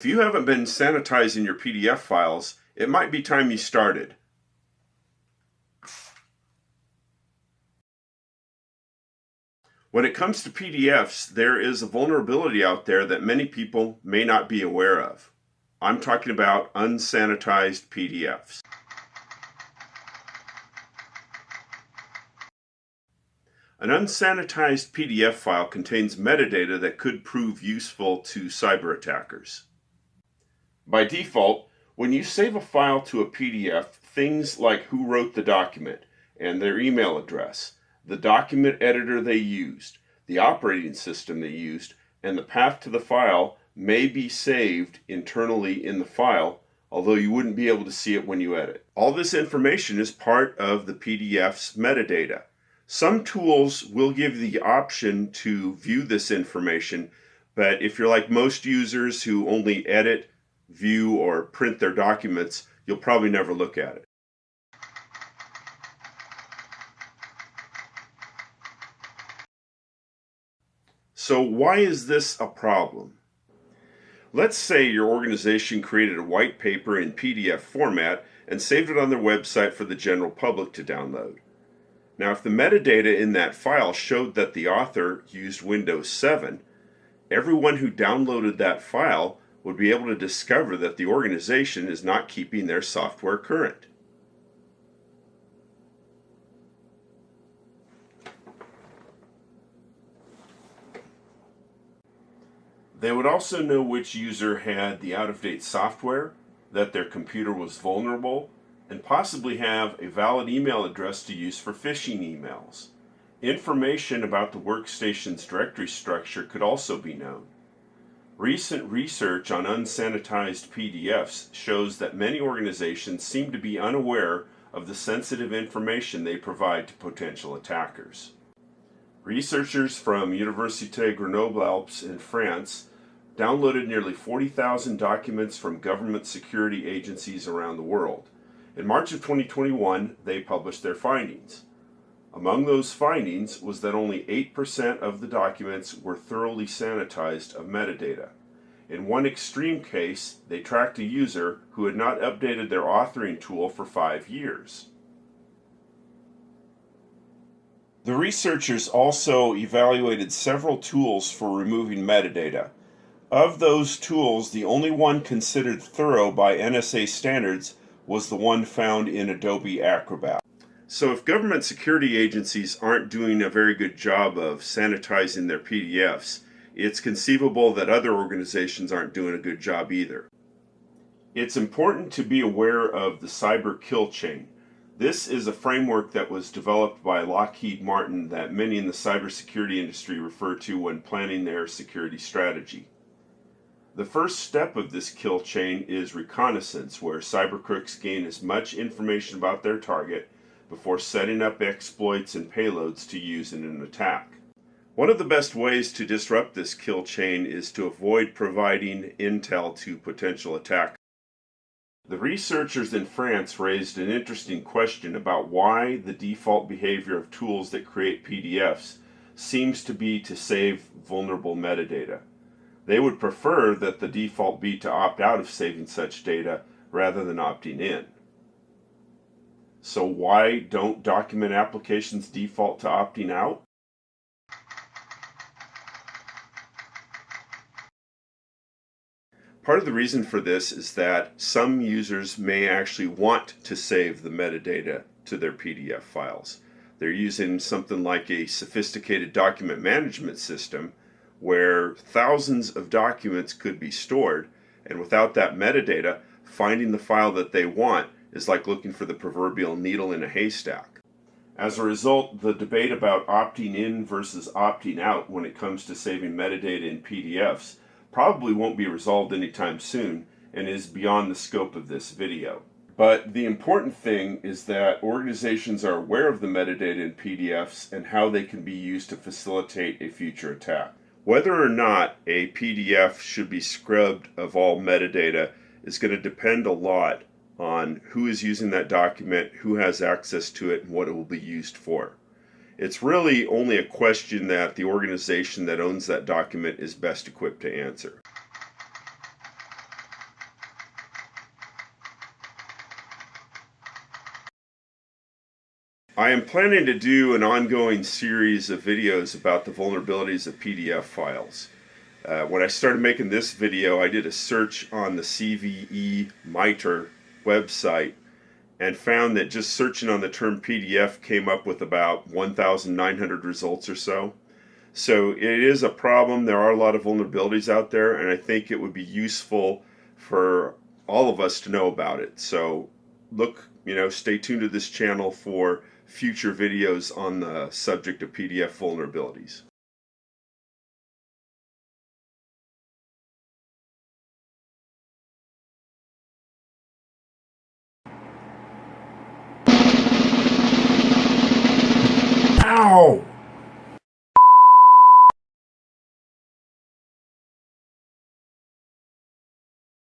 If you haven't been sanitizing your PDF files, it might be time you started. When it comes to PDFs, there is a vulnerability out there that many people may not be aware of. I'm talking about unsanitized PDFs. An unsanitized PDF file contains metadata that could prove useful to cyberattackers. By default, when you save a file to a PDF, things like who wrote the document and their email address, the document editor they used, the operating system they used, and the path to the file may be saved internally in the file, although you wouldn't be able to see it when you edit. All this information is part of the PDF's metadata. Some tools will give the option to view this information, but if you're like most users who only edit, view, or print their documents, you'll probably never look at it. So why is this a problem? Let's say your organization created a white paper in PDF format and saved it on their website for the general public to download. Now, if the metadata in that file showed that the author used Windows 7, everyone who downloaded that file would be able to discover that the organization is not keeping their software current. They would also know which user had the out-of-date software, that their computer was vulnerable, and possibly have a valid email address to use for phishing emails. Information about the workstation's directory structure could also be known. Recent research on unsanitized PDFs shows that many organizations seem to be unaware of the sensitive information they provide to potential attackers. Researchers from Université Grenoble-Alpes in France downloaded nearly 40,000 documents from government security agencies around the world. In March of 2021, they published their findings. Among those findings was that only 8% of the documents were thoroughly sanitized of metadata. In one extreme case, they tracked a user who had not updated their authoring tool for 5 years. The researchers also evaluated several tools for removing metadata. Of those tools, the only one considered thorough by NSA standards was the one found in Adobe Acrobat. So if government security agencies aren't doing a very good job of sanitizing their PDFs, it's conceivable that other organizations aren't doing a good job either. It's important to be aware of the cyber kill chain. This is a framework that was developed by Lockheed Martin that many in the cybersecurity industry refer to when planning their security strategy. The first step of this kill chain is reconnaissance, where cybercriminals gain as much information about their target before setting up exploits and payloads to use in an attack. One of the best ways to disrupt this kill chain is to avoid providing intel to potential attackers. The researchers in France raised an interesting question about why the default behavior of tools that create PDFs seems to be to save vulnerable metadata. They would prefer that the default be to opt out of saving such data rather than opting in. So why don't document applications default to opting out? Part of the reason for this is that some users may actually want to save the metadata to their PDF files. They're using something like a sophisticated document management system where thousands of documents could be stored, and without that metadata, finding the file that they want is like looking for the proverbial needle in a haystack. As a result, the debate about opting in versus opting out when it comes to saving metadata in PDFs probably won't be resolved anytime soon and is beyond the scope of this video. But the important thing is that organizations are aware of the metadata in PDFs and how they can be used to facilitate a future attack. Whether or not a PDF should be scrubbed of all metadata is going to depend a lot on who is using that document, who has access to it, and what it will be used for. It's really only a question that the organization that owns that document is best equipped to answer. I am planning to do an ongoing series of videos about the vulnerabilities of PDF files. When I started making this video, I did a search on the CVE MITRE website and found that just searching on the term PDF came up with about 1,900 results or so. So it is a problem. There are a lot of vulnerabilities out there, and I think it would be useful for all of us to know about it. So stay tuned to this channel for future videos on the subject of PDF vulnerabilities. Ow!